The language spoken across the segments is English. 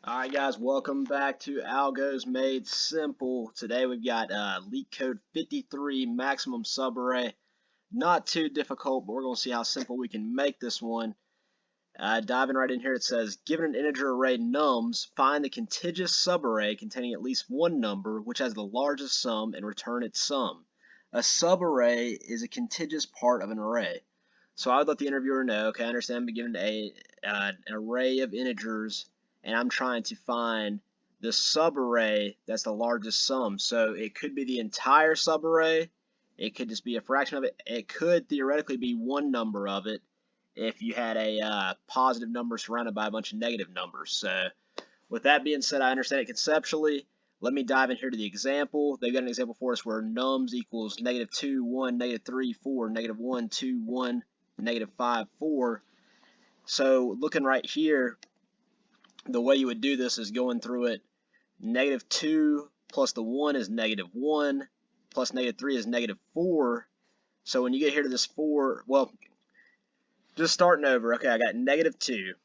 Alright guys, welcome back to Algos Made Simple. Today we've got Leetcode 53 Maximum SubArray. Not too difficult, but we're going to see how simple we can make this one. Diving right in here, it says, given an integer array nums, find the contiguous subarray containing at least one number, which has the largest sum, and return its sum. A subarray is a contiguous part of an array. So I would let the interviewer know, okay, I understand I'm given an array of integers, and I'm trying to find the subarray that's the largest sum. So it could be the entire subarray, it could just be a fraction of it, it could theoretically be one number of it if you had a positive number surrounded by a bunch of negative numbers. So with that being said, I understand it conceptually. Let me dive in here to the example. They've got an example for us where nums equals -2, 1, -3, 4, -1, 2, 1, -5, 4. So looking right here, the way you would do this is going through it. -2 plus the 1 is -1, plus -3 is -4. So when you get here to this 4, well, just starting over. Okay, I got -2.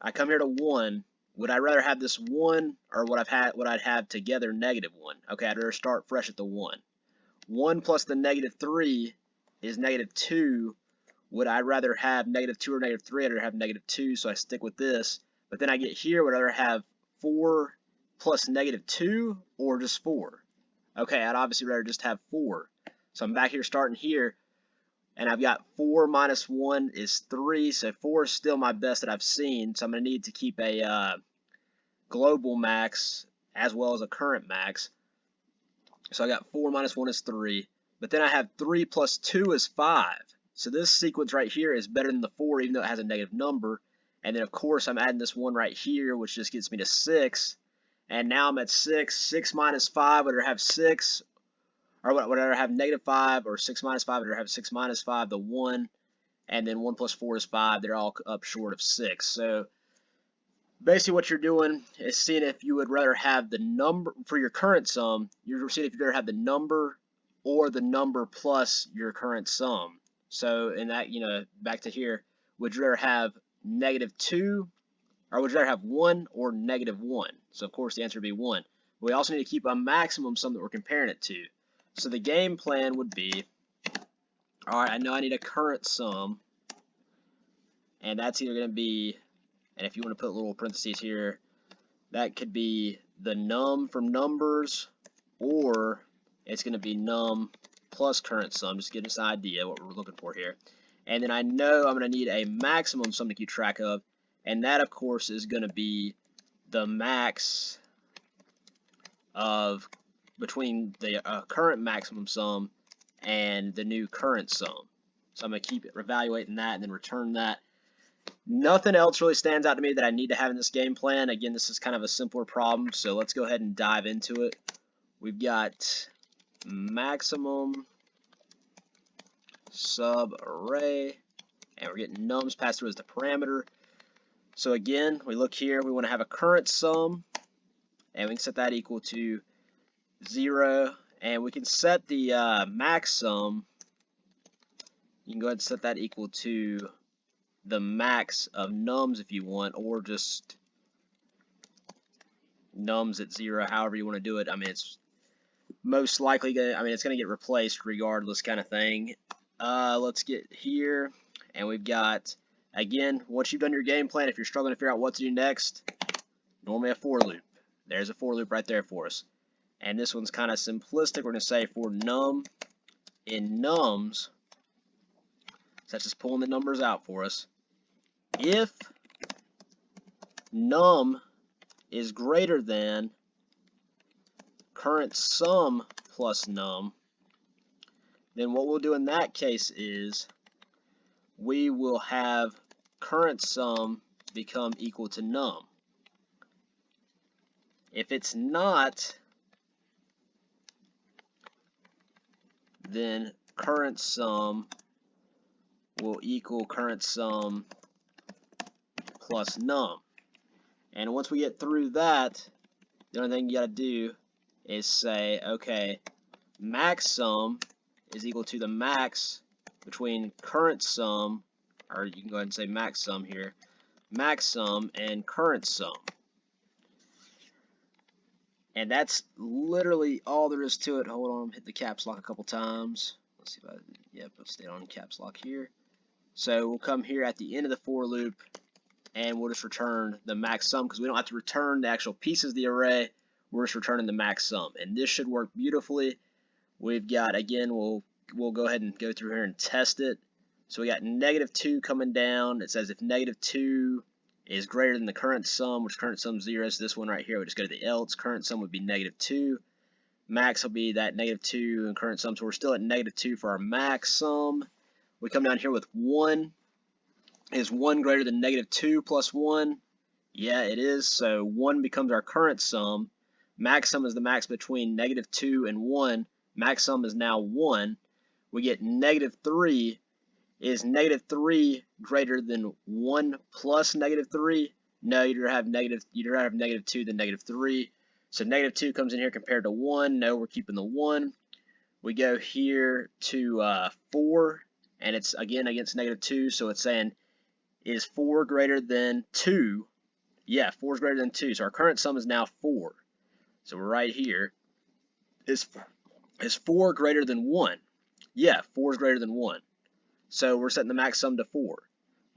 I come here to 1. Would I rather have this 1 or would I'd have together -1? Okay, I'd rather start fresh at the 1. 1 plus the -3 is -2. Would I rather have -2 or -3? I'd rather have -2, so I stick with this. But then I get here, would I rather have 4 plus -2 or just 4? Okay, I'd obviously rather just have 4. So I'm back here starting here, and I've got 4 minus 1 is 3, so 4 is still my best that I've seen, so I'm going to need to keep a global max as well as a current max. So I got 4 minus 1 is 3, but then I have 3 plus 2 is 5. So this sequence right here is better than the 4, even though it has a negative number. And then, of course, I'm adding this 1 right here, which just gets me to 6. And now I'm at 6. 6 minus 5, would I have 6? Or would I have -5? Or 6 minus 5, would I have 6 minus 5, the 1. And then 1 plus 4 is 5. They're all up short of 6. So basically what you're doing is seeing if you would rather have the number, for your current sum, you're seeing if you'd rather have the number or the number plus your current sum. So in that, back to here, would you rather have -2, or would you rather have 1 or -1? So of course the answer would be 1. We also need to keep a maximum sum that we're comparing it to. So the game plan would be, alright, I know I need a current sum, and that's either going to be, and if you want to put little parentheses here, that could be the num from numbers, or it's going to be num plus current sum, just get us an idea what we're looking for here. And then I know I'm going to need a maximum sum to keep track of, and that of course is going to be the max of between the current maximum sum and the new current sum. So I'm going to keep evaluating that and then return that. Nothing else really stands out to me that I need to have in this game plan. Again, this is kind of a simpler problem, so let's go ahead and dive into it. We've got maximum SubArray, and we're getting nums passed through as the parameter. So again, we look here, we want to have a current sum, and we can set that equal to 0, and we can set the max sum, you can go ahead and set that equal to the max of nums if you want, or just nums at 0, however you want to do it. I mean, it's most likely gonna, it's going to get replaced regardless kind of thing. Let's get here, and we've got, again, once you've done your game plan, if you're struggling to figure out what to do next, normally a for loop. There's a for loop right there for us. And this one's kind of simplistic. We're going to say for num in nums, so that's just pulling the numbers out for us. If num is greater than current sum plus num, then what we'll do in that case is we will have current sum become equal to num. If it's not, then current sum will equal current sum plus num. And once we get through that, the only thing you gotta do is say, okay, max sum is equal to the max between current sum, or you can go ahead and say max sum here, max sum and current sum. And that's literally all there is to it. Hold on, hit the caps lock a couple times. Let's see if yep, I'll stay on caps lock here. So we'll come here at the end of the for loop, and we'll just return the max sum, because we don't have to return the actual pieces of the array. We're just returning the max sum, and this should work beautifully. We've got, again, we'll go ahead and go through here and test it. So we got -2 coming down. It says if -2 is greater than the current sum, which current sum 0 is this one right here. We just go to the else. Current sum would be -2. Max will be that -2 and current sum. So we're still at -2 for our max sum. We come down here with 1. Is 1 greater than -2 plus 1? Yeah, it is. So 1 becomes our current sum. Max sum is the max between -2 and 1. Max sum is now 1. We get -3. Is -3 greater than 1 plus -3? No, you'd rather have -2 than -3. So -2 comes in here compared to 1. No, we're keeping the 1. We go here to 4, and it's again against -2, so it's saying, is 4 greater than 2? Yeah, 4 is greater than 2. So our current sum is now 4. So we're right here. Is 4 greater than 1? Yeah, 4 is greater than 1. So we're setting the max sum to 4.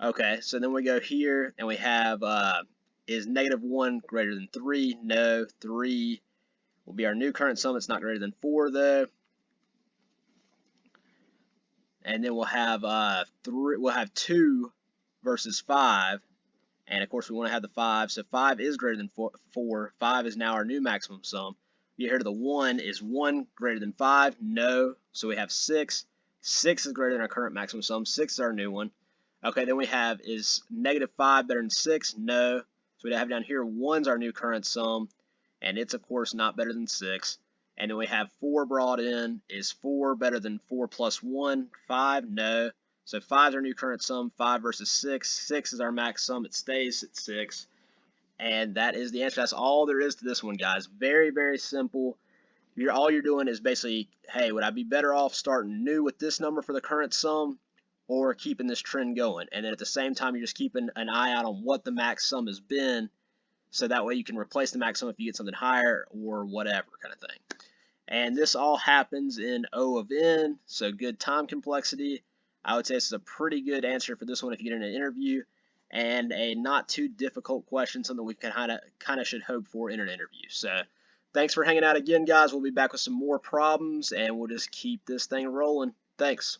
Okay, so then we go here and we have, is -1 greater than 3? No, 3 will be our new current sum. It's not greater than 4 though. And then we'll have 2 versus 5. And of course we want to have the 5. So 5 is greater than 4. 5 is now our new maximum sum. You hear to the 1. Is 1 greater than 5? No. So we have 6. 6 is greater than our current maximum sum. 6 is our new one. Okay, then we have, is -5 better than 6? No. So we have down here 1's our new current sum, and it's of course not better than 6. And then we have 4 brought in. Is 4 better than 4 plus 1? 5? No. So 5 is our new current sum. 5 versus 6. 6 is our max sum. It stays at 6. And that is the answer. That's all there is to this one, guys. Very, very simple. All you're doing is basically, hey, would I be better off starting new with this number for the current sum, or keeping this trend going? And then at the same time, you're just keeping an eye out on what the max sum has been, so that way you can replace the max sum if you get something higher or whatever kind of thing. And this all happens in O of n, so good time complexity. I would say this is a pretty good answer for this one if you get in an interview, and a not too difficult question, something we kind of should hope for in an interview. So thanks for hanging out again, guys. We'll be back with some more problems, and we'll just keep this thing rolling. Thanks.